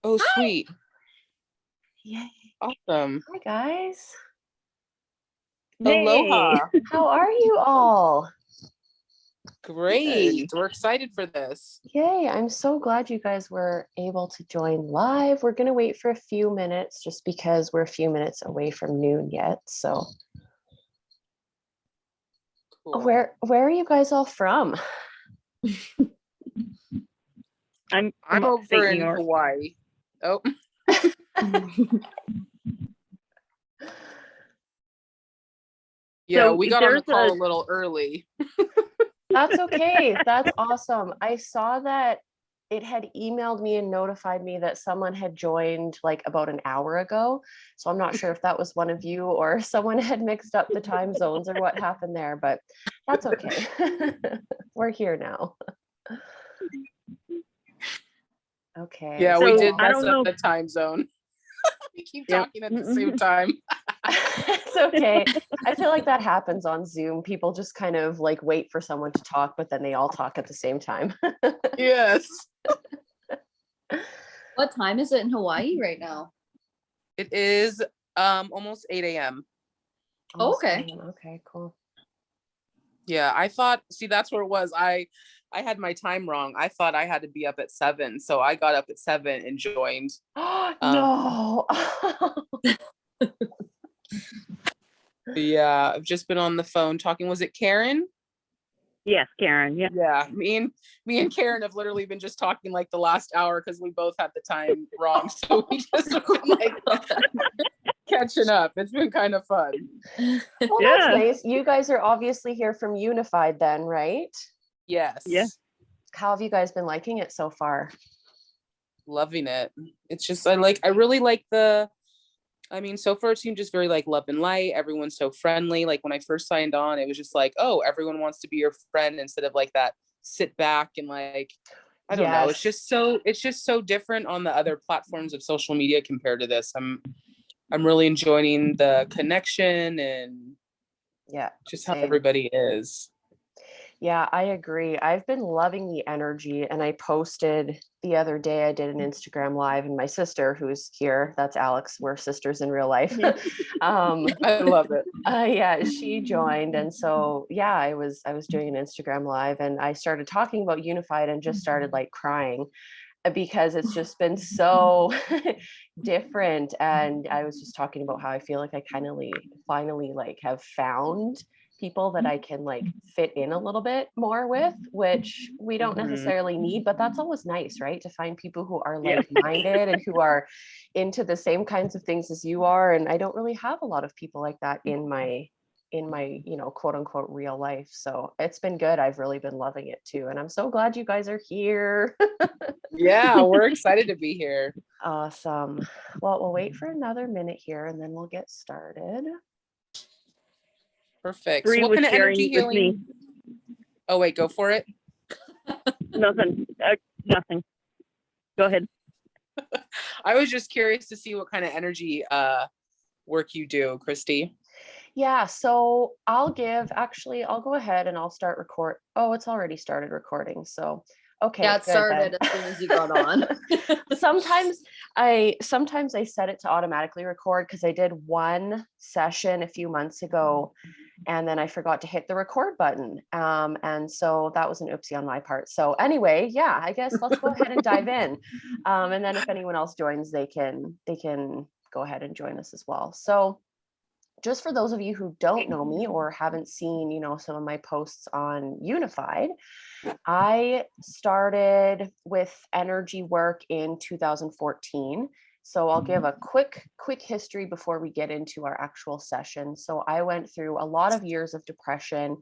Oh, Hi. sweet. Yay. Awesome. Hi, guys. Yay. Aloha. How are you all? Great. Good. We're excited for this. Yay. I'm so glad you guys were able to join live. We're going to wait for a few minutes just because we're a few minutes away from noon yet. So, Cool. where are you guys all from? I'm I'm from over upstate New in York. Hawaii. Oh, yeah, So we got on the there's a call a little early. That's okay. That's awesome. I saw that it had emailed me and notified me that someone had joined like about an hour ago. So I'm not sure if that was one of you or someone had mixed up the time zones or what happened there, but that's okay. We're here now. Okay. Yeah, we so did So I mess don't up know. the time zone. We keep Yep. talking at the same time. it's okay. I feel like that happens on Zoom. People just kind of like wait for someone to talk, but then they all talk at the same time. Yes. What time is it in Hawaii right now? It is almost 8 a.m. Okay. Okay, cool. Yeah, I thought, see, that's where it was. I had my time wrong. I thought I had to be up at 7. So I got up at 7 and joined. No. Yeah, I've just been on the phone talking. Was it Karen? Yes, Karen. Yeah. Yeah, me and Karen have literally been just talking like the last hour because we both had the time wrong. So we just have been like catching up. It's been kind of fun. Well, that's Yeah. nice. You guys are obviously here from Unified then, right? Yes. Yeah. How have you guys been liking it so far? Loving it. It's just I really like so far it seemed just very like love and light. Everyone's so friendly. Like when I first signed on, it was just like, oh, everyone wants to be your friend instead of like that sit back and like, I don't know. It's Yes. just so different on the other platforms of social media compared to this. I'm really enjoying the connection and Yeah. just how Same. everybody is. Yeah, I agree. I've been loving the energy, and I posted the other day, I did an Instagram live, and my sister, who's here, that's Alex, we're sisters in real life. I love it. Yeah, she joined, and so yeah, I was doing an Instagram live, and I started talking about Unified and just started like crying because it's just been so different. And I was just talking about how I feel like I kind of finally like have found people that I can like fit in a little bit more with, which we don't Mhm. necessarily need, but that's always nice, right? To find people who are Yeah. like-minded and who are into the same kinds of things as you are. And I don't really have a lot of people like that in my quote unquote real life. So it's been good. I've really been loving it too. And I'm so glad you guys are here. Yeah, we're excited to be here. Awesome. Well, we'll wait for another minute here and then we'll get started. Perfect. So Bree what was kind of energy sharing with me. healing? Oh wait, go for it. Nothing. Nothing. Go ahead. I was just curious to see what kind of energy work you do, Christy. Yeah, so I'll go ahead and I'll start record. Oh, it's already started recording. So, okay. Yeah, it good then. started as soon as you got on. sometimes I set it to automatically record because I did one session a few months ago and then I forgot to hit the record button. And so that was an oopsie on my part. So anyway, yeah, I guess let's go ahead and dive in. And then if anyone else joins, they can go ahead and join us as well. So just for those of you who don't know me or haven't seen, some of my posts on Unified, I started with energy work in 2014. So I'll give a quick history before we get into our actual session. So I went through a lot of years of depression,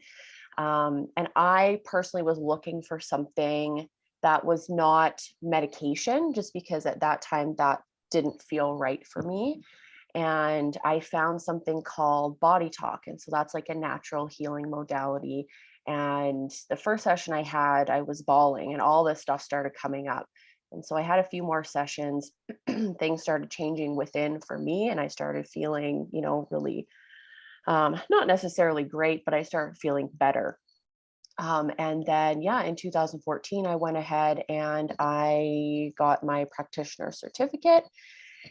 and I personally was looking for something that was not medication, just because at that time that didn't feel right for me. And I found something called Body Talk. And so that's like a natural healing modality. And the first session I had, I was bawling and all this stuff started coming up. And so I had a few more sessions. Things started changing within for me. And I started feeling, really not necessarily great, but I started feeling better. And then, yeah, in 2014, I went ahead and I got my practitioner certificate,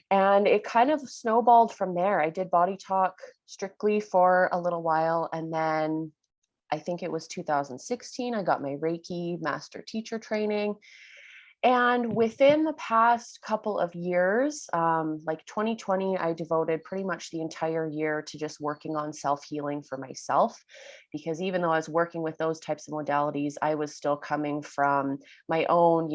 and it kind of snowballed from there. I did Body Talk strictly for a little while. And then I think it was 2016, I got my Reiki master teacher training. And within the past couple of years, like 2020, I devoted pretty much the entire year to just working on self-healing for myself. Because even though I was working with those types of modalities, I was still coming from my own,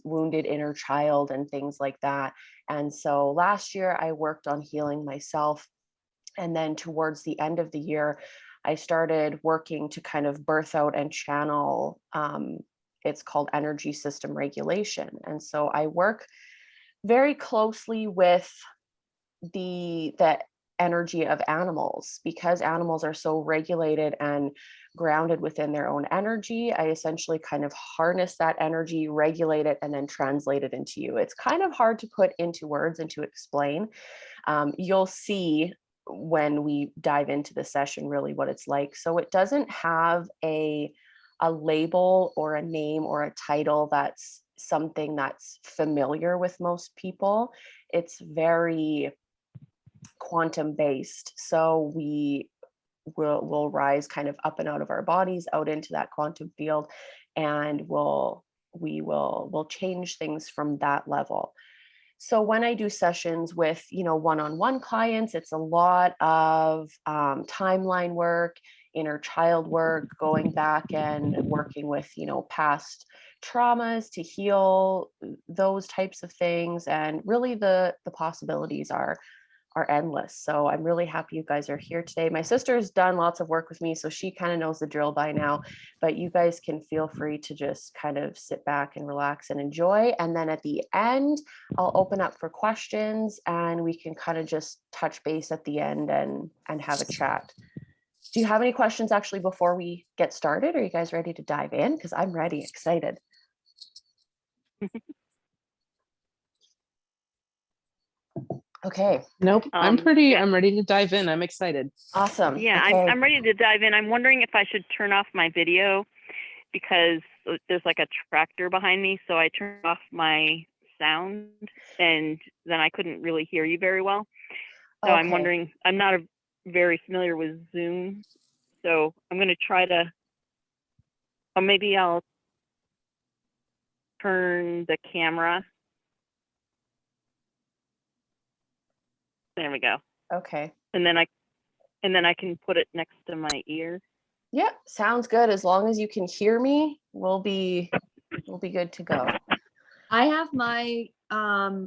wounded inner child and things like that. And so last year, I worked on healing myself. And then towards the end of the year, I started working to kind of birth out and channel, it's called energy system regulation. And so I work very closely with the energy of animals, because animals are so regulated and grounded within their own energy. I essentially kind of harness that energy, regulate it, and then translate it into you. It's kind of hard to put into words and to explain. You'll see when we dive into the session really what it's like. So it doesn't have a label or a name or a title that's something that's familiar with most people. It's very quantum based. So we'll rise kind of up and out of our bodies, out into that quantum field, and we'll change things from that level. So when I do sessions with, one-on-one clients, it's a lot of timeline work, inner child work, going back and working with, past traumas to heal those types of things. And really the possibilities are endless. So I'm really happy you guys are here today. My sister's done lots of work with me, so she kind of knows the drill by now, but you guys can feel free to just kind of sit back and relax and enjoy. And then at the end, I'll open up for questions and we can kind of just touch base at the end and have a chat. Do you have any questions actually before we get started? Are you guys ready to dive in? Because I'm ready, excited. Okay. Nope. I'm ready to dive in. I'm excited. Awesome. Yeah, okay. I'm ready to dive in. I'm wondering if I should turn off my video because there's like a tractor behind me. So I turned off my sound and then I couldn't really hear you very well. So I'm wondering, I'm not very familiar with Zoom. So I'm going to try to, or maybe I'll turn the camera. There we go. Okay. And then I can put it next to my ear. Yeah, sounds good. As long as you can hear me, we'll be good to go. I have my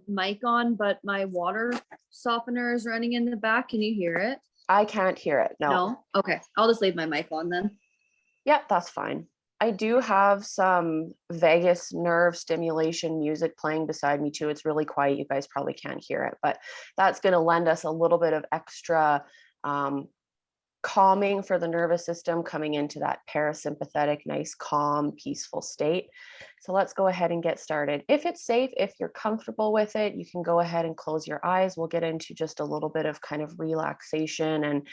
mic on, but my water softener is running in the back. Can you hear it? I can't hear it. No. Okay. I'll just leave my mic on then. Yeah, that's fine. I do have some vagus nerve stimulation music playing beside me too. It's really quiet. You guys probably can't hear it, but that's going to lend us a little bit of extra calming for the nervous system, coming into that parasympathetic, nice, calm, peaceful state. So let's go ahead and get started. If it's safe, if you're comfortable with it, you can go ahead and close your eyes. We'll get into just a little bit of kind of relaxation and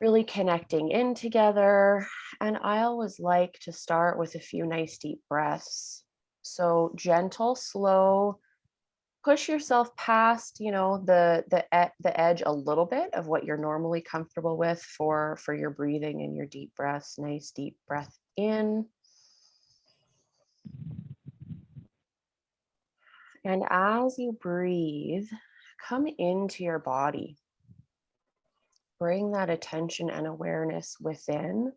really connecting in together. And I always like to start with a few nice deep breaths. So gentle, slow, push yourself past, the edge a little bit of what you're normally comfortable with for your breathing and your deep breaths. Nice deep breath in. And as you breathe, come into your body. Bring that attention and awareness within.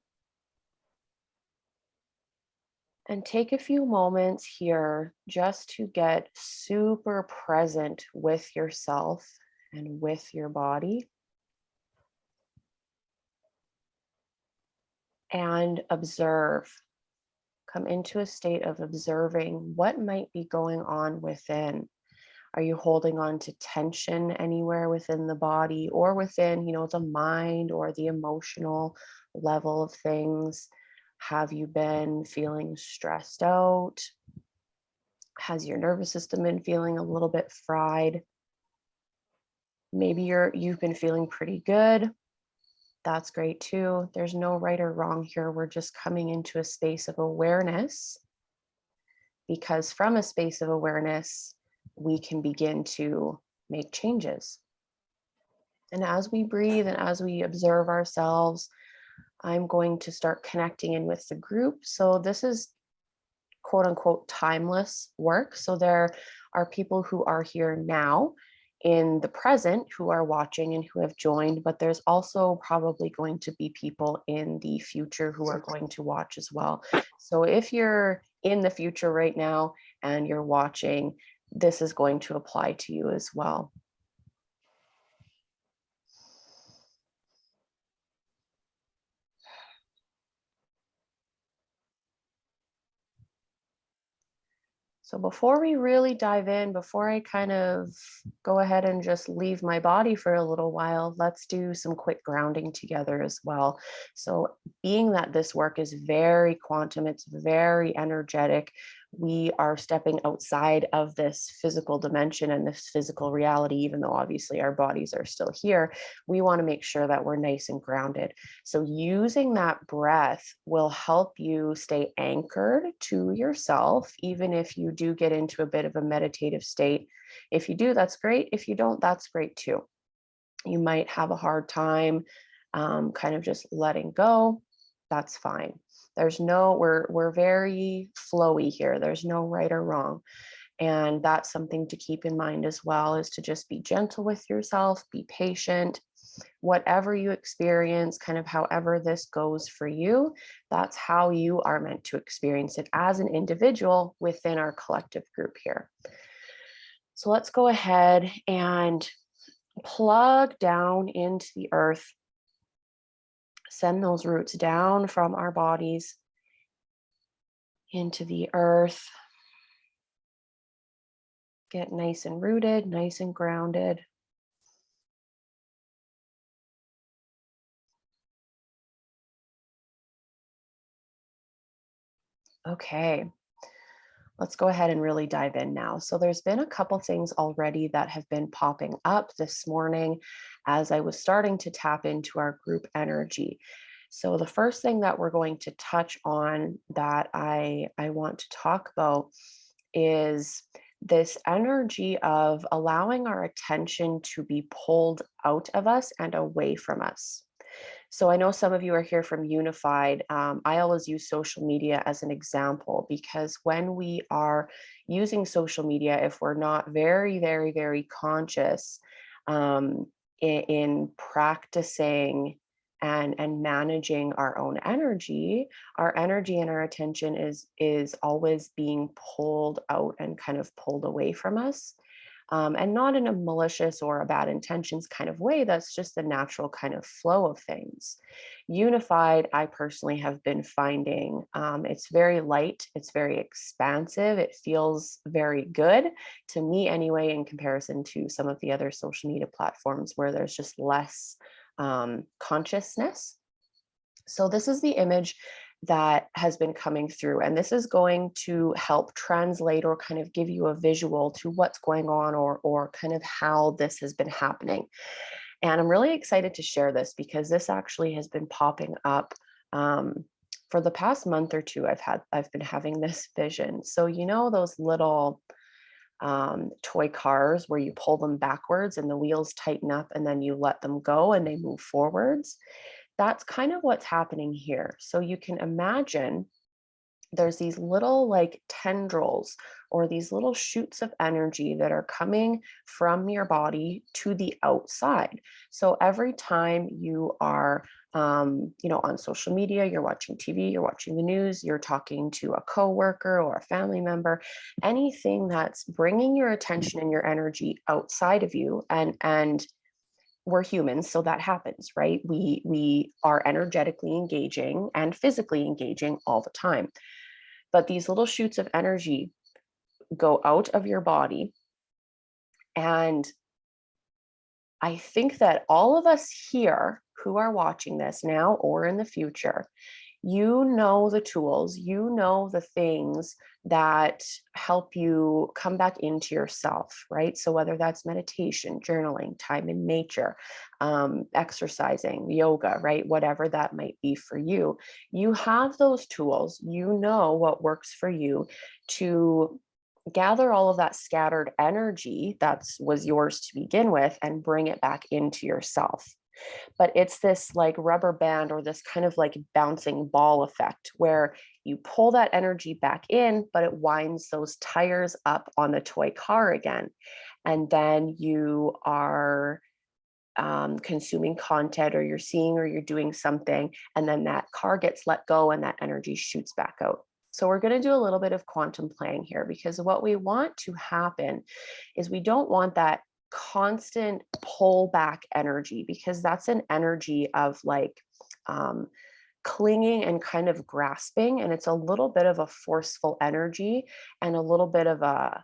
And take a few moments here just to get super present with yourself and with your body. And observe. Come into a state of observing what might be going on within. Are you holding on to tension anywhere within the body or within, the mind or the emotional level of things? Have you been feeling stressed out? Has your nervous system been feeling a little bit fried? Maybe you've been feeling pretty good. That's great too. There's no right or wrong here. We're just coming into a space of awareness, because from a space of awareness, we can begin to make changes. And as we breathe and as we observe ourselves, I'm going to start connecting in with the group. So this is quote unquote timeless work. So there are people who are here now in the present who are watching and who have joined, but there's also probably going to be people in the future who are going to watch as well. So if you're in the future right now and you're watching, this is going to apply to you as well. So before we really dive in, before I kind of go ahead and just leave my body for a little while, let's do some quick grounding together as well. So being that this work is very quantum, it's very energetic, we are stepping outside of this physical dimension and this physical reality, even though obviously our bodies are still here, we want to make sure that we're nice and grounded. So using that breath will help you stay anchored to yourself, even if you do get into a bit of a meditative state. If you do, that's great. If you don't, that's great too. You might have a hard time kind of just letting go. That's fine. There's no, we're very flowy here. There's no right or wrong. And that's something to keep in mind as well, is to just be gentle with yourself, be patient. Whatever you experience, kind of however this goes for you, that's how you are meant to experience it as an individual within our collective group here. So let's go ahead and plug down into the earth. Send those roots down from our bodies into the earth. Get nice and rooted, nice and grounded. Okay, let's go ahead and really dive in now. So there's been a couple things already that have been popping up this morning as I was starting to tap into our group energy. So the first thing that we're going to touch on that I want to talk about is this energy of allowing our attention to be pulled out of us and away from us. So I know some of you are here from Unified. I always use social media as an example, because when we are using social media, if we're not very, very, very conscious in practicing and managing our own energy and our attention is always being pulled out and kind of pulled away from us. And not in a malicious or a bad intentions kind of way. That's just the natural kind of flow of things. Unified, I personally have been finding it's very light, it's very expansive, it feels very good to me anyway, in comparison to some of the other social media platforms where there's just less consciousness. So this is the image that has been coming through, and this is going to help translate or kind of give you a visual to what's going on, or kind of how this has been happening. And I'm really excited to share this because this actually has been popping up for the past month or two. I've been having this vision. So you know those little toy cars where you pull them backwards and the wheels tighten up and then you let them go and they move forwards? That's kind of what's happening here. So you can imagine there's these little like tendrils or these little shoots of energy that are coming from your body to the outside. So every time you are on social media, you're watching TV, you're watching the news, you're talking to a coworker or a family member, anything that's bringing your attention and your energy outside of you, and we're humans, so that happens, right? We are energetically engaging and physically engaging all the time. But these little shoots of energy go out of your body. And I think that all of us here who are watching this now or in the future, You know the tools, you know the things that help you come back into yourself, right? So whether that's meditation, journaling, time in nature, exercising, yoga, right? Whatever that might be for you, you have those tools, you know what works for you to gather all of that scattered energy that was yours to begin with and bring it back into yourself. But it's this like rubber band or this kind of like bouncing ball effect where you pull that energy back in, but it winds those tires up on the toy car again. And then you are consuming content, or you're seeing, or you're doing something, and then that car gets let go and that energy shoots back out. So we're going to do a little bit of quantum playing here, because what we want to happen is we don't want that constant pullback energy, because that's an energy of like clinging and kind of grasping, and it's a little bit of a forceful energy and a little bit of a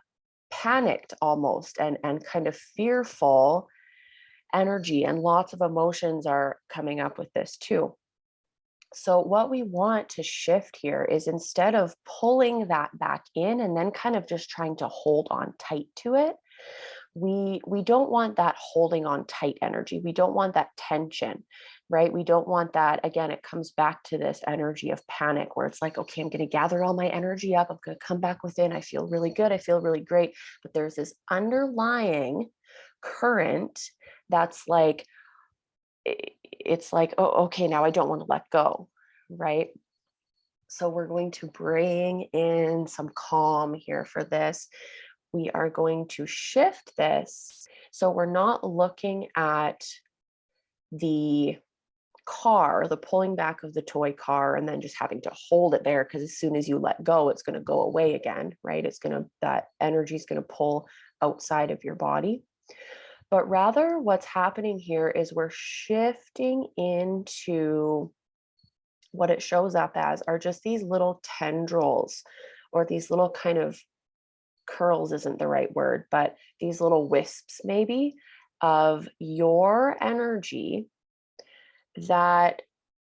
panicked almost and kind of fearful energy, and lots of emotions are coming up with this too. So what we want to shift here is, instead of pulling that back in and then kind of just trying to hold on tight to it, we don't want that holding on tight energy. We don't want that tension, right? We don't want that. Again, it comes back to this energy of panic where it's like, okay, I'm going to gather all my energy up. I'm going to come back within. I feel really good. I feel really great. But there's this underlying current that's like, it's like, oh, okay, now I don't want to let go, right? So we're going to bring in some calm here for this. We are going to shift this. So we're not looking at the car, the pulling back of the toy car, and then just having to hold it there, because as soon as you let go, it's going to go away again, right? That energy is going to pull outside of your body. But rather, what's happening here is we're shifting into what it shows up as are just these little tendrils, or these little kind of curls isn't the right word, but these little wisps maybe of your energy that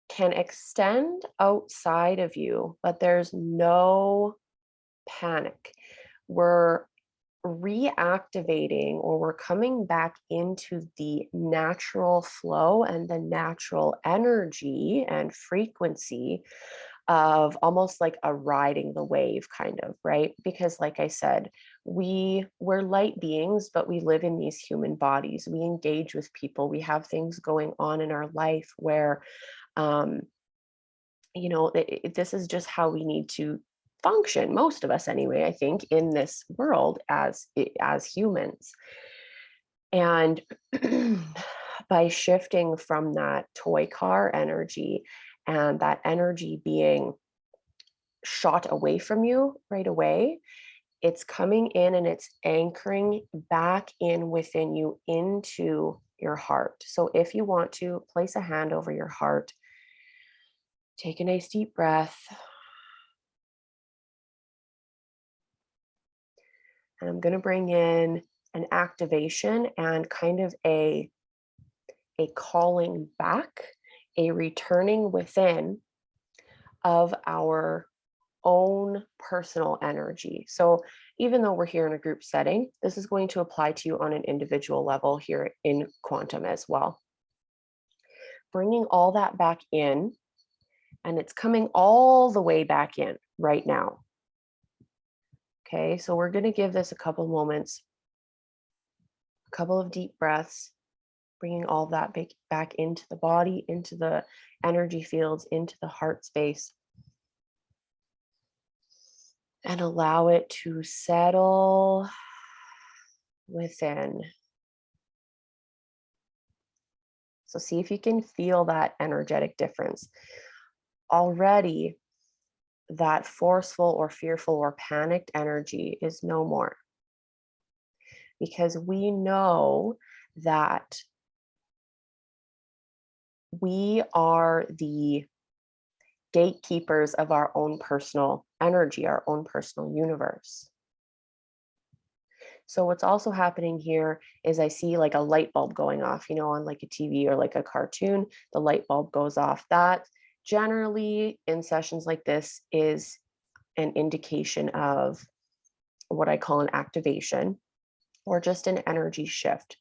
can extend outside of you, but there's no panic. We're reactivating, or we're coming back into the natural flow and the natural energy and frequency of almost like a riding the wave kind of, right? Because like I said, we're light beings, but we live in these human bodies. We engage with people. We have things going on in our life where this is just how we need to function, most of us anyway, I think, in this world as humans. And by shifting from that toy car energy and that energy being shot away from you right away, it's coming in and it's anchoring back in within you into your heart. So if you want to place a hand over your heart, take a nice deep breath. And I'm going to bring in an activation and kind of a calling back, a returning within of our own personal energy. So even though we're here in a group setting, this is going to apply to you on an individual level here in quantum as well. Bringing all that back in, and it's coming all the way back in right now. Okay, so we're going to give this a couple moments, a couple of deep breaths, bringing all of that back into the body, into the energy fields, into the heart space. And allow it to settle within. So see if you can feel that energetic difference. Already, that forceful or fearful or panicked energy is no more. Because we know that we are the gatekeepers of our own personal energy, our own personal universe. So what's also happening here is I see like a light bulb going off, on like a TV or like a cartoon, the light bulb goes off. That generally in sessions like this is an indication of what I call an activation or just an energy shift,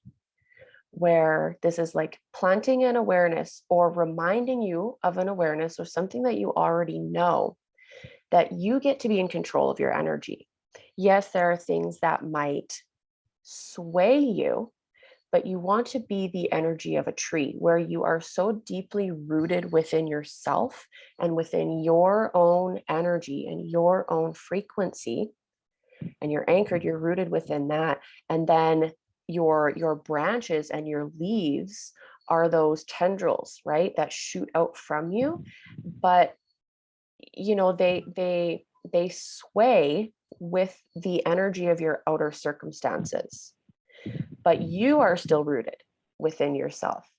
where this is like planting an awareness or reminding you of an awareness or something that you already know, that you get to be in control of your energy. Yes, there are things that might sway you, but you want to be the energy of a tree where you are so deeply rooted within yourself and within your own energy and your own frequency, and you're anchored, you're rooted within that. And then your branches and your leaves are those tendrils, right, that shoot out from you. But you know, they sway with the energy of your outer circumstances, but you are still rooted within yourself.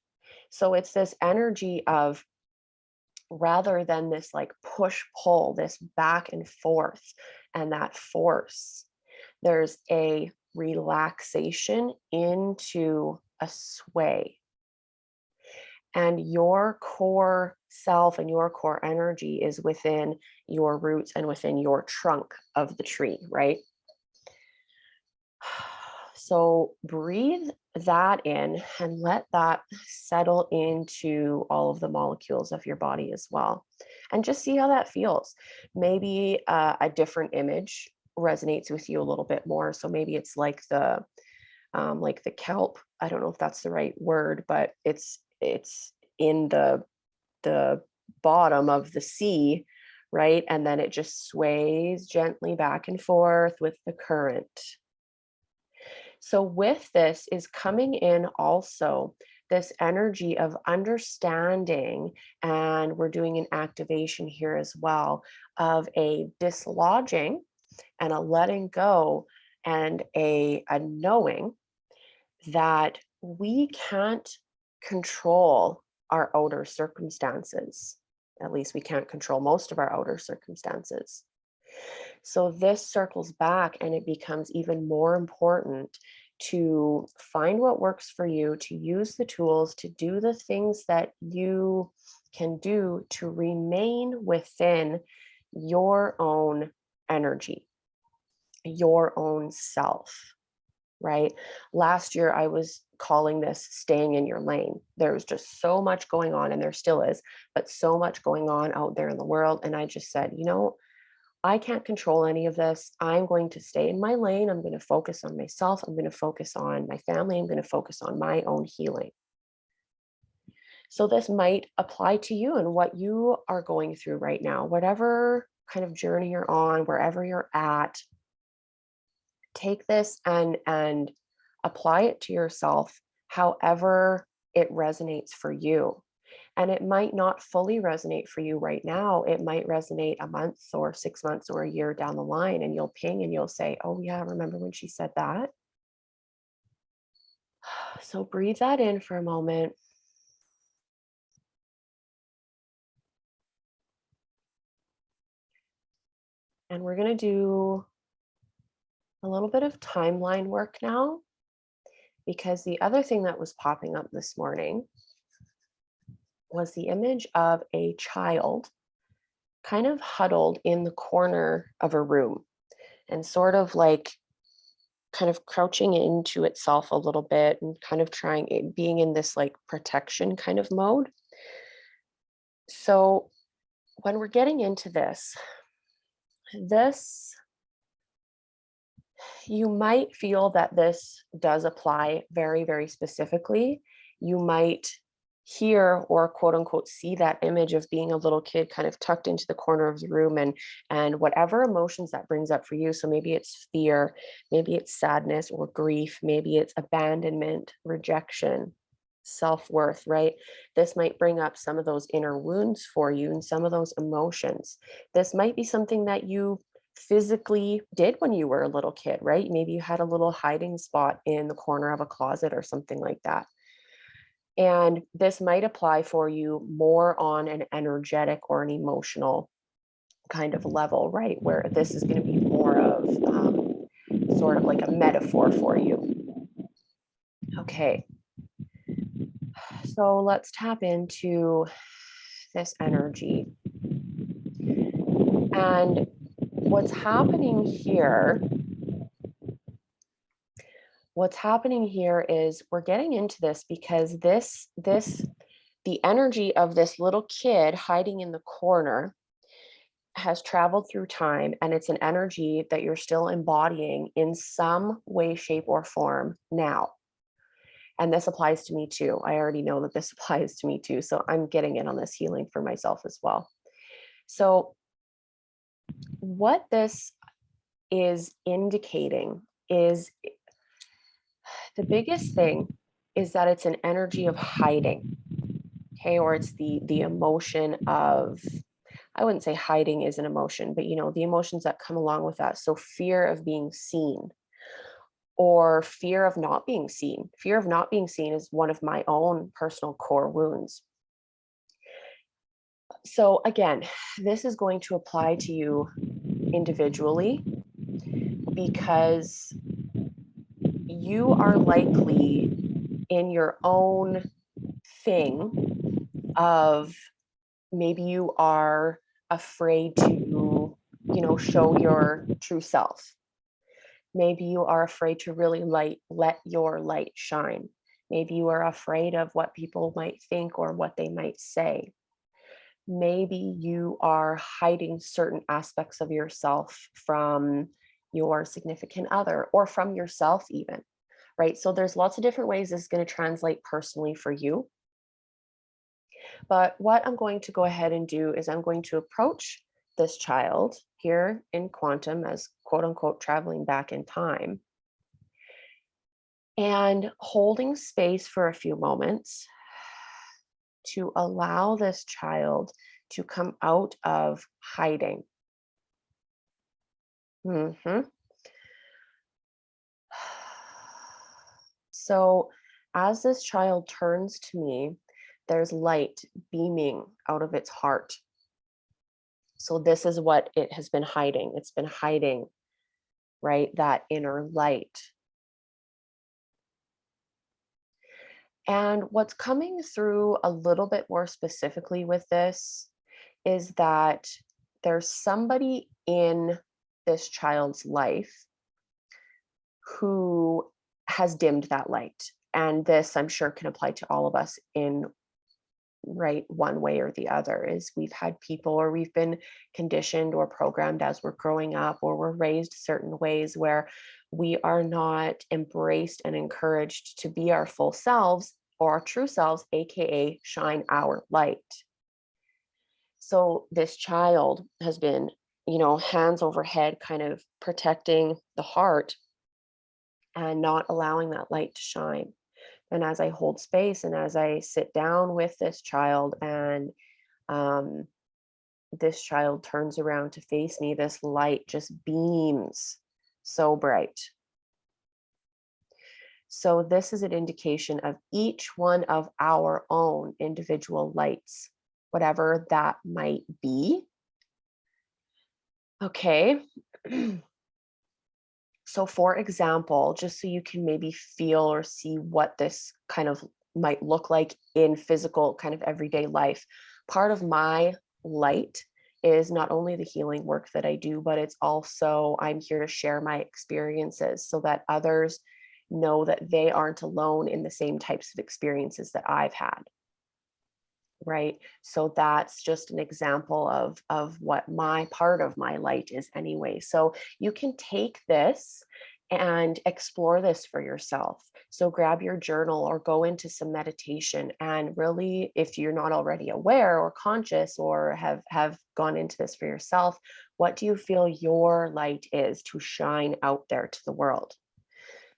So it's this energy of, rather than this like push pull, this back and forth and that force, there's a relaxation into a sway. And your core self and your core energy is within your roots and within your trunk of the tree, right? So breathe that in and let that settle into all of the molecules of your body as well. And just see how that feels. Maybe a different image resonates with you a little bit more. So maybe it's like the kelp. I don't know if that's the right word, but it's in the bottom of the sea, right? And then it just sways gently back and forth with the current. So with this is coming in also this energy of understanding, and we're doing an activation here as well, of a dislodging and a letting go and a knowing that we can't control our outer circumstances. At least we can't control most of our outer circumstances. So this circles back and it becomes even more important to find what works for you, to use the tools, to do the things that you can do to remain within your own energy, your own self, right? Last year, I was calling this staying in your lane. There was just so much going on, and there still is, but so much going on out there in the world. And I just said, you know, I can't control any of this. I'm going to stay in my lane. I'm going to focus on myself. I'm going to focus on my family. I'm going to focus on my own healing. So this might apply to you and what you are going through right now, whatever kind of journey you're on, wherever you're at. Take this and apply it to yourself however it resonates for you. And it might not fully resonate for you right now. It might resonate a month or 6 months or a year down the line, and you'll ping and you'll say, oh yeah, remember when she said that? So breathe that in for a moment. And we're going to do a little bit of timeline work now, because the other thing that was popping up this morning was the image of a child kind of huddled in the corner of a room and sort of like kind of crouching into itself a little bit and kind of being in this like protection kind of mode. So when we're getting into this, you might feel that this does apply very, very specifically. You might hear or quote unquote see that image of being a little kid kind of tucked into the corner of the room, and whatever emotions that brings up for you. So maybe it's fear, maybe it's sadness or grief, maybe it's abandonment, rejection, self-worth, right? This might bring up some of those inner wounds for you and some of those emotions. This might be something that you physically did when you were a little kid, right? Maybe you had a little hiding spot in the corner of a closet or something like that. And this might apply for you more on an energetic or an emotional kind of level, right? Where this is going to be more of sort of like a metaphor for you. Okay. So let's tap into this energy. And what's happening here is we're getting into this because the energy of this little kid hiding in the corner has traveled through time, and it's an energy that you're still embodying in some way, shape, or form now. And this applies to me too. I already know that this applies to me too. So I'm getting in on this healing for myself as well. So what this is indicating is the biggest thing is that it's an energy of hiding. Okay, or it's the emotion of, I wouldn't say hiding is an emotion, but the emotions that come along with that. So fear of being seen, or fear of not being seen. Fear of not being seen is one of my own personal core wounds. So again, this is going to apply to you individually because you are likely in your own thing of maybe you are afraid to, show your true self. Maybe you are afraid to really let your light shine. Maybe you are afraid of what people might think or what they might say. Maybe you are hiding certain aspects of yourself from your significant other or from yourself even, right? So there's lots of different ways this is going to translate personally for you. But what I'm going to go ahead and do is I'm going to approach this child here in quantum as quote unquote traveling back in time and holding space for a few moments to allow this child to come out of hiding. So as this child turns to me, there's light beaming out of its heart. So this is what it has been hiding. It's been hiding, right? That inner light. And what's coming through a little bit more specifically with this is that there's somebody in this child's life who has dimmed that light. And this, I'm sure, can apply to all of us in one way or the other. Is we've had people, or we've been conditioned or programmed as we're growing up, or we're raised certain ways where we are not embraced and encouraged to be our full selves or our true selves, aka shine our light. So this child has been, hands over head, kind of protecting the heart and not allowing that light to shine. And as I hold space and as I sit down with this child and this child turns around to face me, this light just beams so bright. So this is an indication of each one of our own individual lights, whatever that might be. Okay. So for example, just so you can maybe feel or see what this kind of might look like in physical kind of everyday life, part of my light is not only the healing work that I do, but it's also I'm here to share my experiences so that others know that they aren't alone in the same types of experiences that I've had. Right. So that's just an example of what my part of my light is anyway. So you can take this and explore this for yourself. So grab your journal or go into some meditation and really, if you're not already aware or conscious or have gone into this for yourself, what do you feel your light is to shine out there to the world?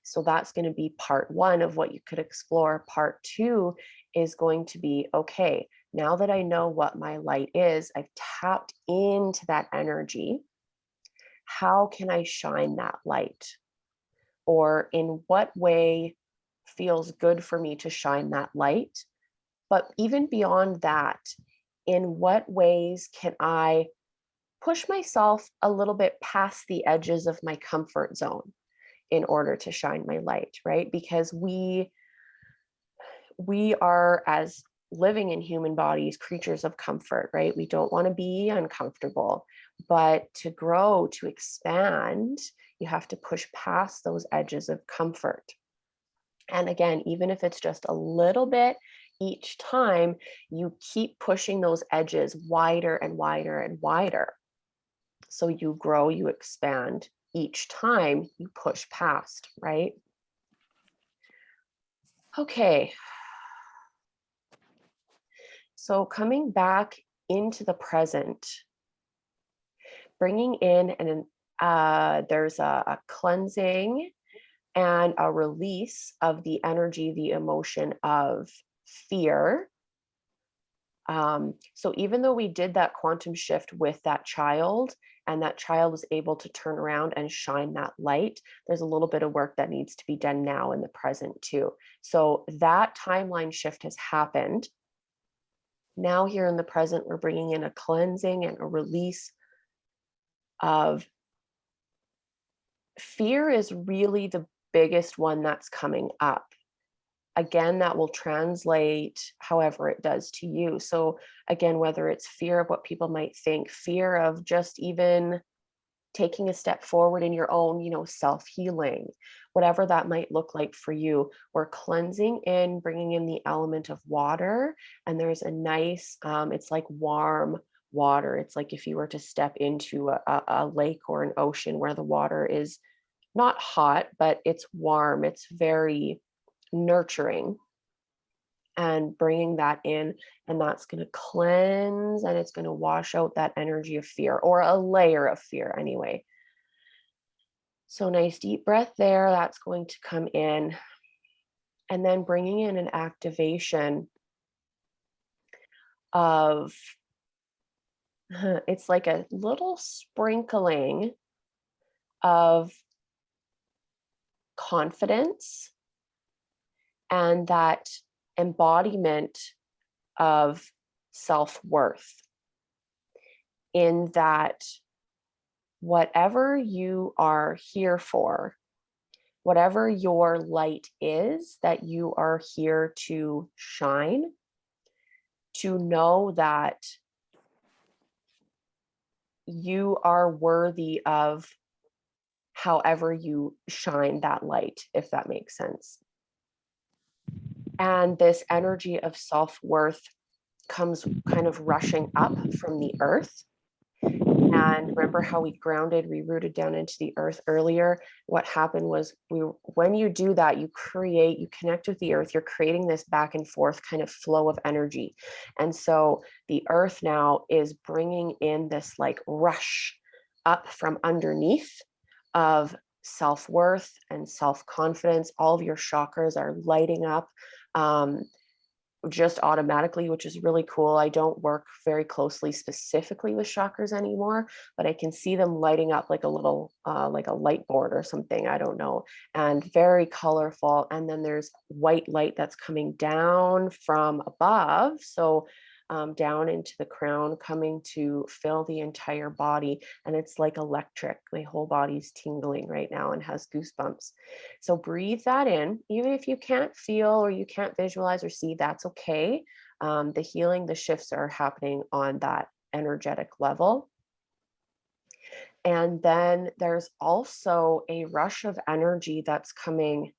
So that's going to be part one of what you could explore. Part two is going to be, okay, now that I know what my light is, I've tapped into that energy. How can I shine that light? Or in what way feels good for me to shine that light? But even beyond that, in what ways can I push myself a little bit past the edges of my comfort zone in order to shine my light, right? Because we are, as living in human bodies, creatures of comfort, right? We don't want to be uncomfortable, but to grow, to expand, you have to push past those edges of comfort. And again, even if it's just a little bit each time, you keep pushing those edges wider and wider and wider. So you grow, you expand each time you push past, right? Okay. So coming back into the present, bringing in there's a cleansing and a release of the energy, the emotion of fear. So even though we did that quantum shift with that child, and that child was able to turn around and shine that light, there's a little bit of work that needs to be done now in the present too. So that timeline shift has happened. Now here in the present, we're bringing in a cleansing and a release of fear is really the biggest one that's coming up. Again, that will translate however it does to you. So again, whether it's fear of what people might think, fear of just even taking a step forward in your own, self-healing, whatever that might look like for you, we're cleansing in, bringing in the element of water. And there's a nice, it's like warm water. It's like if you were to step into a lake or an ocean where the water is not hot, but it's warm. It's very nurturing, and bringing that in, and that's going to cleanse, and it's going to wash out that energy of fear, or a layer of fear anyway. So nice deep breath there. That's going to come in, and then bringing in an activation of, it's like a little sprinkling of confidence and that embodiment of self-worth, in that whatever you are here for, whatever your light is that you are here to shine, to know that you are worthy of however you shine that light, if that makes sense. And this energy of self-worth comes kind of rushing up from the earth. And remember how we rooted down into the earth earlier? What happened was when you do that, you connect with the earth, you're creating this back and forth kind of flow of energy. And so the earth now is bringing in this like rush up from underneath of self-worth and self-confidence. All of your chakras are lighting up just automatically, which is really cool. I don't work very closely specifically with chakras anymore, but I can see them lighting up like a little like a light board or something, I don't know, and very colorful. And then there's white light that's coming down from above, so down into the crown, coming to fill the entire body. And it's like electric. My whole body's tingling right now and has goosebumps. So breathe that in. Even if you can't feel or you can't visualize or see, that's okay. The healing, the shifts are happening on that energetic level. And then there's also a rush of energy that's coming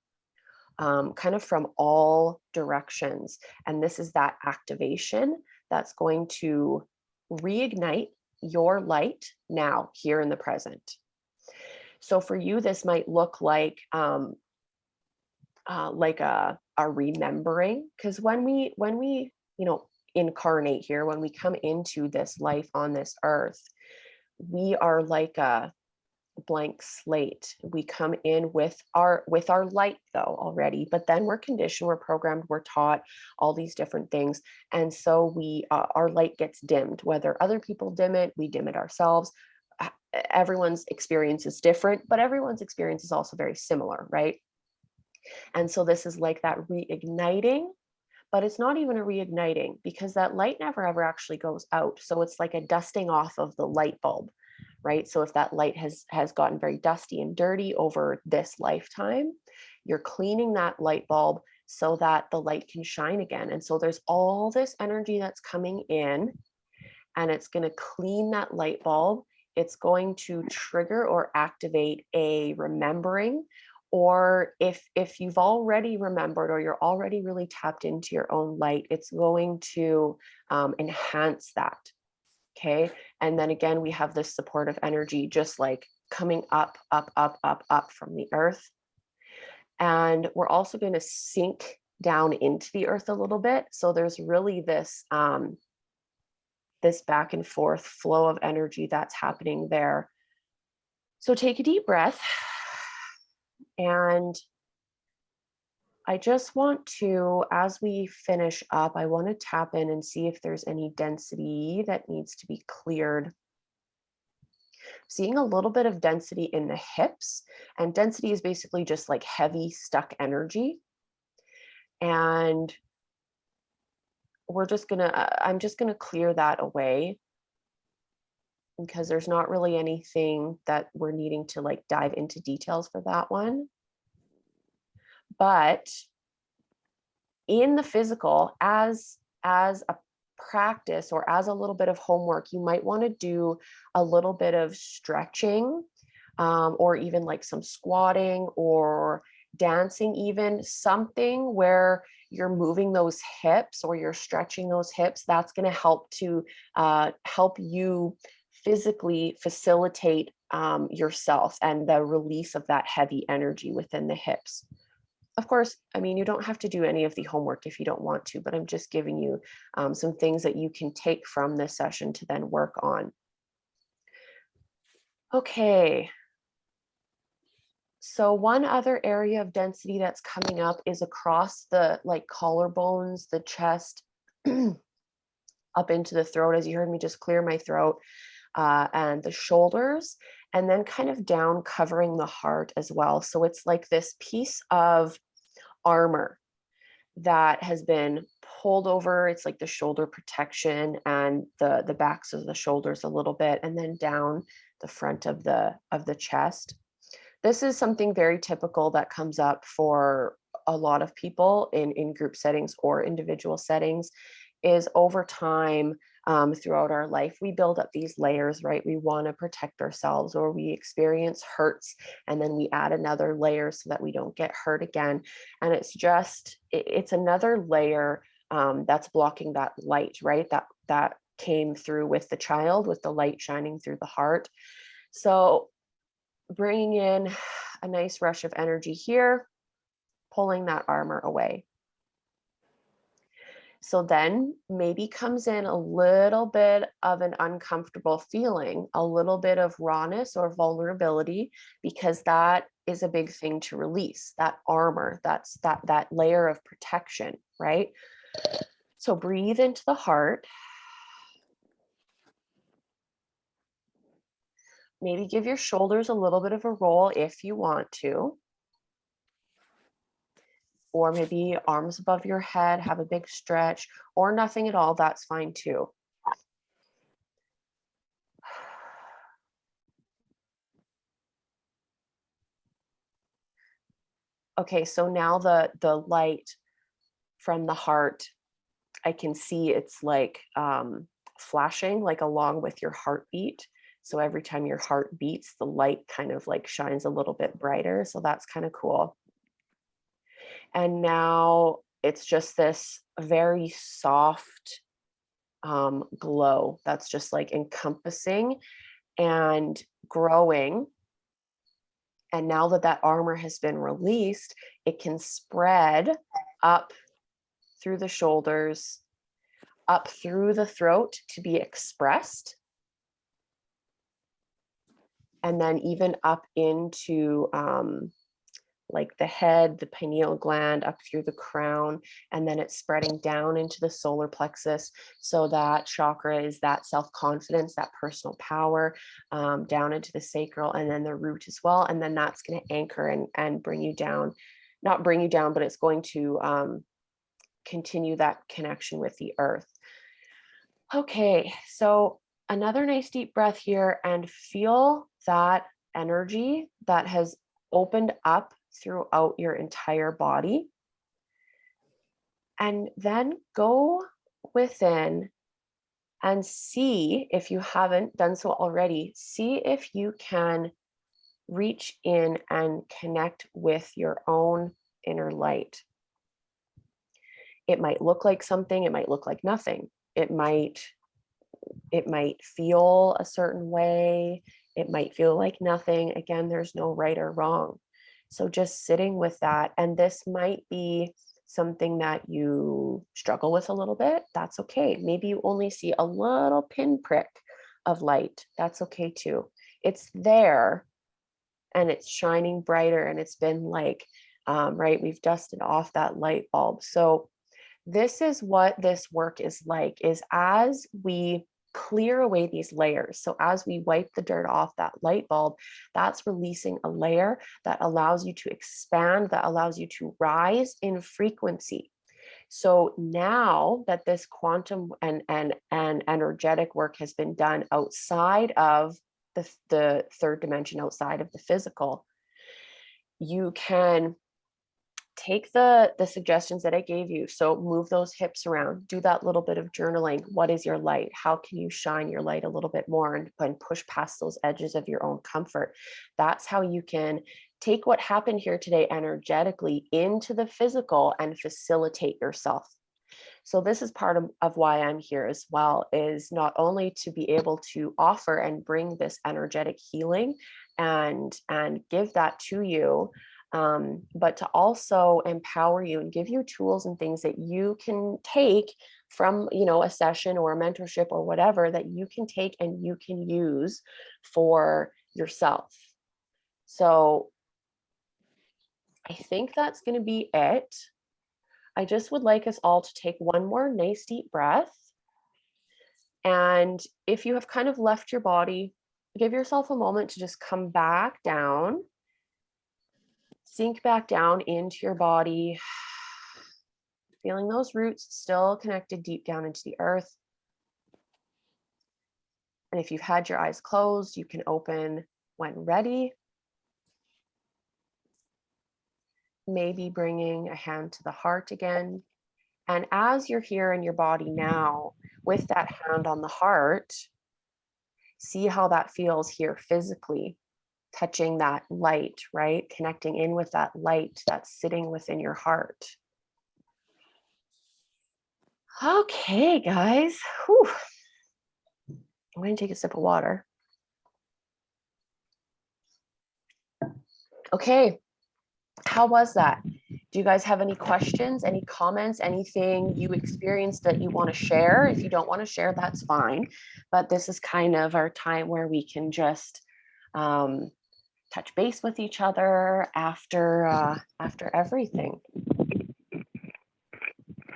kind of from all directions. And this is that activation that's going to reignite your light now, here in the present. So for you, this might look like a remembering, because when we incarnate here, when we come into this life on this earth, we are like a blank slate. We come in with our light though already, but then we're conditioned, we're programmed, we're taught all these different things, and so our light gets dimmed. Whether other people dim it, we dim it ourselves. Everyone's experience is different, but everyone's experience is also very similar, right? And so this is like that reigniting, but it's not even a reigniting, because that light never ever actually goes out. So it's like a dusting off of the light bulb, right? So if that light has gotten very dusty and dirty over this lifetime, you're cleaning that light bulb so that the light can shine again. And so there's all this energy that's coming in, and it's going to clean that light bulb. It's going to trigger or activate a remembering, or if you've already remembered or you're already really tapped into your own light, it's going to enhance that. Okay. And then again, we have this supportive energy just like coming up, up, up, up, up from the earth. And we're also going to sink down into the earth a little bit. So there's really this this back and forth flow of energy that's happening there. So take a deep breath. And I just want to, as we finish up, I want to tap in and see if there's any density that needs to be cleared. Seeing a little bit of density in the hips, and density is basically just like heavy stuck energy. And I'm just gonna clear that away, because there's not really anything that we're needing to like dive into details for that one. But in the physical, as a practice or as a little bit of homework, you might want to do a little bit of stretching, or even like some squatting or dancing, even something where you're moving those hips or you're stretching those hips. That's going to help to help you physically facilitate yourself and the release of that heavy energy within the hips. Of course, I mean, you don't have to do any of the homework if you don't want to, but I'm just giving you some things that you can take from this session to then work on. Okay. So one other area of density that's coming up is across the like collarbones, the chest, up into the throat, as you heard me just clear my throat, and the shoulders, and then kind of down covering the heart as well. So it's like this piece of armor that has been pulled over. It's like the shoulder protection and the backs of the shoulders a little bit, and then down the front of the chest. This is something very typical that comes up for a lot of people in group settings or individual settings, is over time, throughout our life, we build up these layers, right? We want to protect ourselves, or we experience hurts, and then we add another layer so that we don't get hurt again. And it's another layer that's blocking that light, right? That came through with the child, with the light shining through the heart. So bringing in a nice rush of energy here, pulling that armor away. So then maybe comes in a little bit of an uncomfortable feeling, a little bit of rawness or vulnerability, because that is a big thing to release, that armor, that's that layer of protection, right? So breathe into the heart. Maybe give your shoulders a little bit of a roll if you want to. Or maybe arms above your head, have a big stretch, or nothing at all, that's fine too. Okay, so now the light from the heart, I can see it's like flashing like along with your heartbeat. So every time your heart beats, the light kind of like shines a little bit brighter. So that's kind of cool. And now it's just this very soft glow that's just like encompassing and growing. And now that armor has been released, it can spread up through the shoulders, up through the throat to be expressed, and then even up into like the head, the pineal gland, up through the crown, and then it's spreading down into the solar plexus. So that chakra is that self-confidence, that personal power, down into the sacral, and then the root as well. And then that's going to anchor and bring you down, not bring you down, but it's going to continue that connection with the earth. Okay, so another nice deep breath here, and feel that energy that has opened up throughout your entire body. And then go within and see, if you haven't done so already, see if you can reach in and connect with your own inner light. It might look like something, it might look like nothing. It might feel a certain way, it might feel like nothing. Again, there's no right or wrong. So just sitting with that, and this might be something that you struggle with a little bit, that's okay. Maybe you only see a little pinprick of light, that's okay too. It's there and it's shining brighter, and it's been like, right, we've dusted off that light bulb. So this is what this work is like, is as we clear away these layers. So as we wipe the dirt off that light bulb, that's releasing a layer that allows you to expand, that allows you to rise in frequency. So now that this quantum and energetic work has been done outside of the third dimension, outside of the physical, you can take the suggestions that I gave you. So move those hips around, do that little bit of journaling. What is your light? How can you shine your light a little bit more and push past those edges of your own comfort? That's how you can take what happened here today energetically into the physical and facilitate yourself. So this is part of why I'm here as well, is not only to be able to offer and bring this energetic healing and give that to you, but to also empower you and give you tools and things that you can take from, a session or a mentorship or whatever, that you can take and you can use for yourself. So I think that's going to be it. I just would like us all to take one more nice deep breath. And if you have kind of left your body, give yourself a moment to just come back down. Sink back down into your body, feeling those roots still connected deep down into the earth. And if you've had your eyes closed, you can open when ready. Maybe bringing a hand to the heart again. And as you're here in your body now, with that hand on the heart, see how that feels here physically. Touching that light, right? Connecting in with that light that's sitting within your heart. Okay, guys. Whew. I'm going to take a sip of water. Okay, how was that? Do you guys have any questions, any comments, anything you experienced that you want to share? If you don't want to share, that's fine. But this is kind of our time where we can just touch base with each other after everything.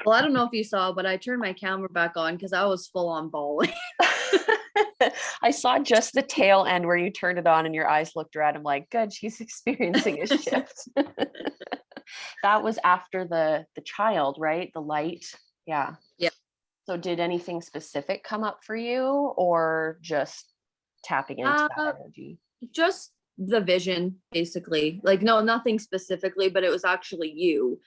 Well, I don't know if you saw, but I turned my camera back on because I was full on bawling. I saw just the tail end where you turned it on and your eyes looked red. I'm like, good, she's experiencing a shift. That was after the child, right? The light. Yeah. Yeah. So did anything specific come up for you, or just tapping into that energy? Just the vision, basically. Like, no, nothing specifically, but it was actually you,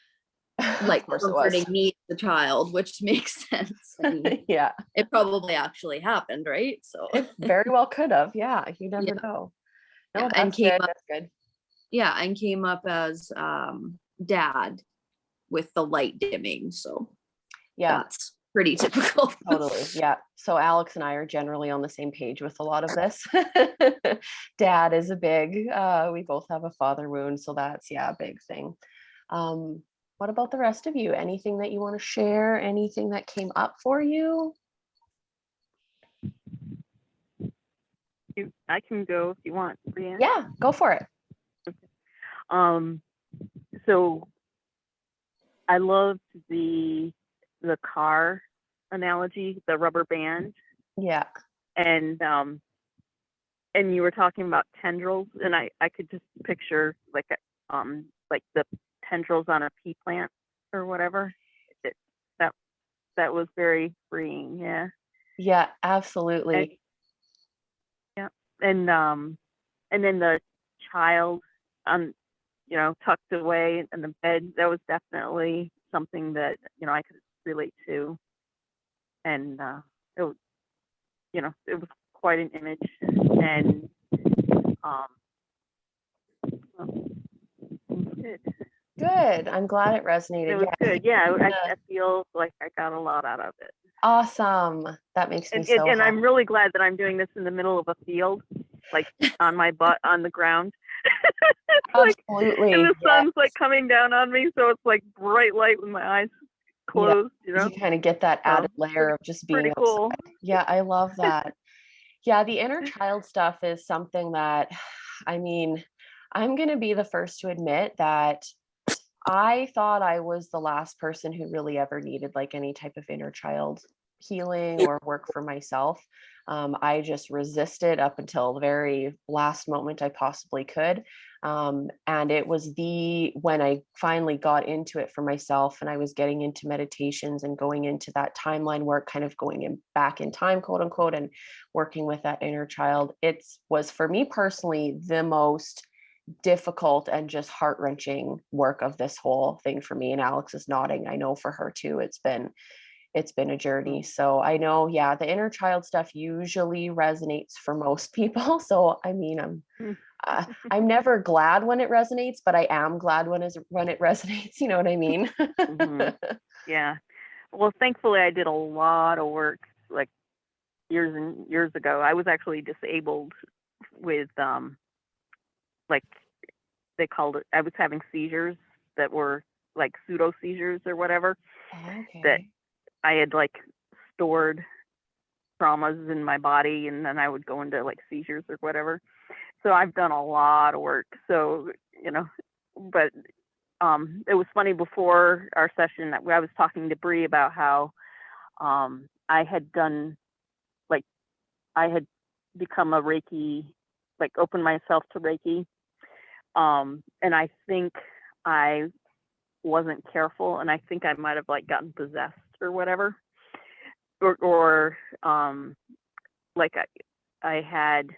like, comforting me, the child, which makes sense. I mean, yeah, it probably actually happened, right? So it very well could have. Yeah, you never know. No, yeah, that's good. That's good. Yeah, and came up as dad with the light dimming. So yeah, that's pretty typical. Totally. Yeah. So Alex and I are generally on the same page with a lot of this. Dad is a big, we both have a father wound. So that's, yeah, a big thing. What about the rest of you? Anything that you want to share? Anything that came up for you? I can go if you want, Brianne. Yeah, go for it. So I loved the car analogy, the rubber band. Yeah. And you were talking about tendrils, and I could just picture like the tendrils on a pea plant or whatever. That was very freeing. Yeah. Yeah, absolutely. And then the child tucked away in the bed, that was definitely something that, I could relate to. And it was, it was quite an image. And well, it Good. I'm glad it resonated. was Yeah. good. Yeah, I feel like I got a lot out of it. Awesome. That makes me And, so and happy. I'm really glad that I'm doing this in the middle of a field, like on my butt on the ground. Like, Absolutely. and the Yeah. sun's like coming down on me, so it's like bright light with my eyes closed, You kind of get that So, added layer of just being pretty cool. outside. Yeah, I love that. Yeah, the inner child stuff is something that, I mean, I'm going to be the first to admit that I thought I was the last person who really ever needed like any type of inner child healing or work for myself. I just resisted up until the very last moment I possibly could. And it was when I finally got into it for myself and I was getting into meditations and going into that timeline work, kind of going back in time, quote unquote, and working with that inner child. It was for me personally the most difficult and just heart-wrenching work of this whole thing for me. And Alex is nodding. I know for her too, it's been a journey. So I know, yeah, the inner child stuff usually resonates for most people. So I mean, I'm never glad when it resonates, but I am glad when it resonates. You know what I mean? Yeah. Well, thankfully, I did a lot of work like years and years ago. I was actually disabled with like they called it. I was having seizures that were like pseudo seizures or whatever. Okay. That I had like stored traumas in my body, and then I would go into like seizures or whatever. So I've done a lot of work. So, but it was funny before our session that I was talking to Bree about how I had done, like, I had become a Reiki, like opened myself to Reiki. And I think I wasn't careful, and I think I might have like gotten possessed or whatever, or like I had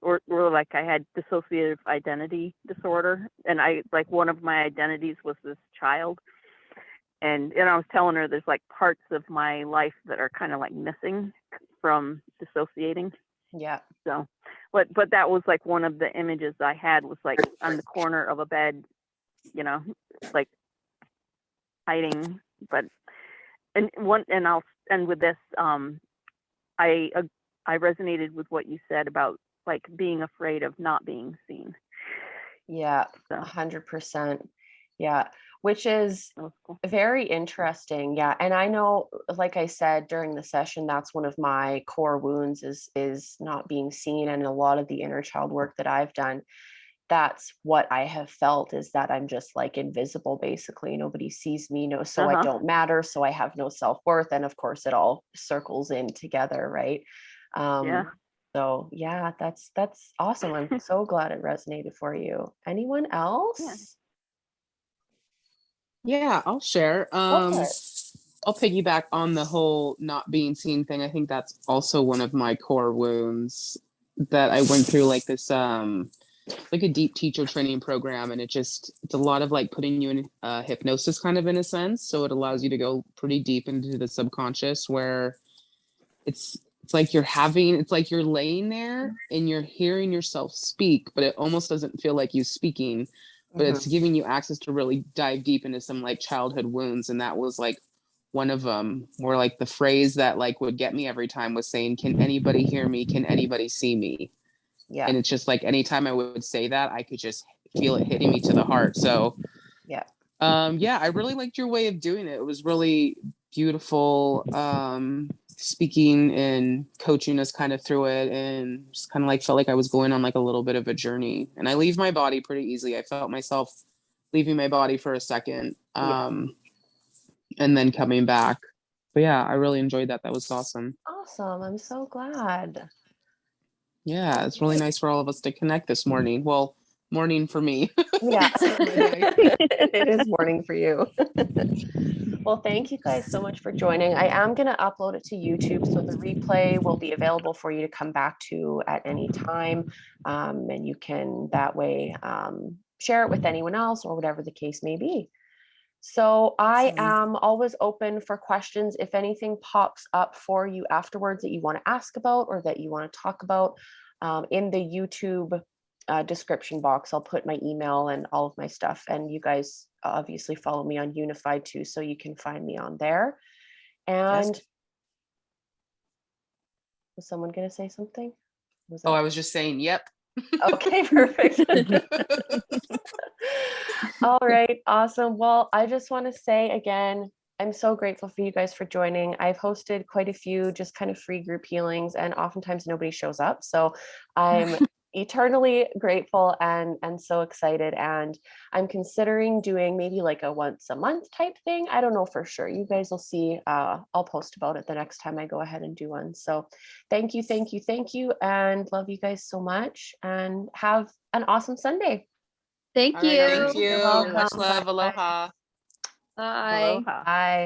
or like I had dissociative identity disorder, and I like one of my identities was this child, and I was telling her there's like parts of my life that are kind of like missing from dissociating. Yeah. So, but that was like one of the images I had was like on the corner of a bed, like hiding. But and I'll end with this. I resonated with what you said about like being afraid of not being seen. Yeah, So 100%. Yeah, which is that was cool. very interesting. Yeah, and I know, like I said during the session, that's one of my core wounds is not being seen, and a lot of the inner child work that I've done, that's what I have felt, is that I'm just like invisible, basically. Nobody sees me, so I don't matter, so I have no self-worth, and of course it all circles in together, right? Yeah. So yeah, that's awesome. I'm so glad it resonated for you. Anyone else? Yeah, I'll share. Go for it. I'll piggyback on the whole not being seen thing. I think that's also one of my core wounds that I went through, like this like a deep teacher training program, and it's a lot of like putting you in hypnosis kind of in a sense. So it allows you to go pretty deep into the subconscious, where it's like you're laying there and you're hearing yourself speak, but it almost doesn't feel like you speaking, but it's giving you access to really dive deep into some like childhood wounds. And that was like one of them, where like the phrase that like would get me every time was saying, "Can anybody hear me? Can anybody see me?" Yeah. And it's just like anytime I would say that, I could just feel it hitting me to the heart. So yeah, I really liked your way of doing it. It was really beautiful. Speaking and coaching us kind of through it, and just kind of like felt like I was going on like a little bit of a journey. And I leave my body pretty easily. I felt myself leaving my body for a second, and then coming back. But yeah, I really enjoyed that. That was awesome. Awesome. I'm so glad. Yeah, it's really nice for all of us to connect this morning. Well, morning for me. Yeah. It is morning for you. Well, thank you guys so much for joining. I am going to upload it to YouTube, so the replay will be available for you to come back to at any time. And you can that way share it with anyone else or whatever the case may be. So I am always open for questions. If anything pops up for you afterwards that you want to ask about or that you want to talk about, in the YouTube description box, I'll put my email and all of my stuff. And you guys obviously follow me on Unified too, so you can find me on there. And was someone going to say something? I was just saying, yep. Okay, perfect. All right, awesome. Well, I just want to say again, I'm so grateful for you guys for joining. I've hosted quite a few just kind of free group healings, and oftentimes nobody shows up. So I'm eternally grateful and so excited. And I'm considering doing maybe like a once a month type thing. I don't know for sure. You guys will see. I'll post about it the next time I go ahead and do one. So thank you, and love you guys so much, and have an awesome Sunday. Thank All right, you. thank you. You're welcome. Much love. Bye. Aloha. Bye. Aloha. Bye.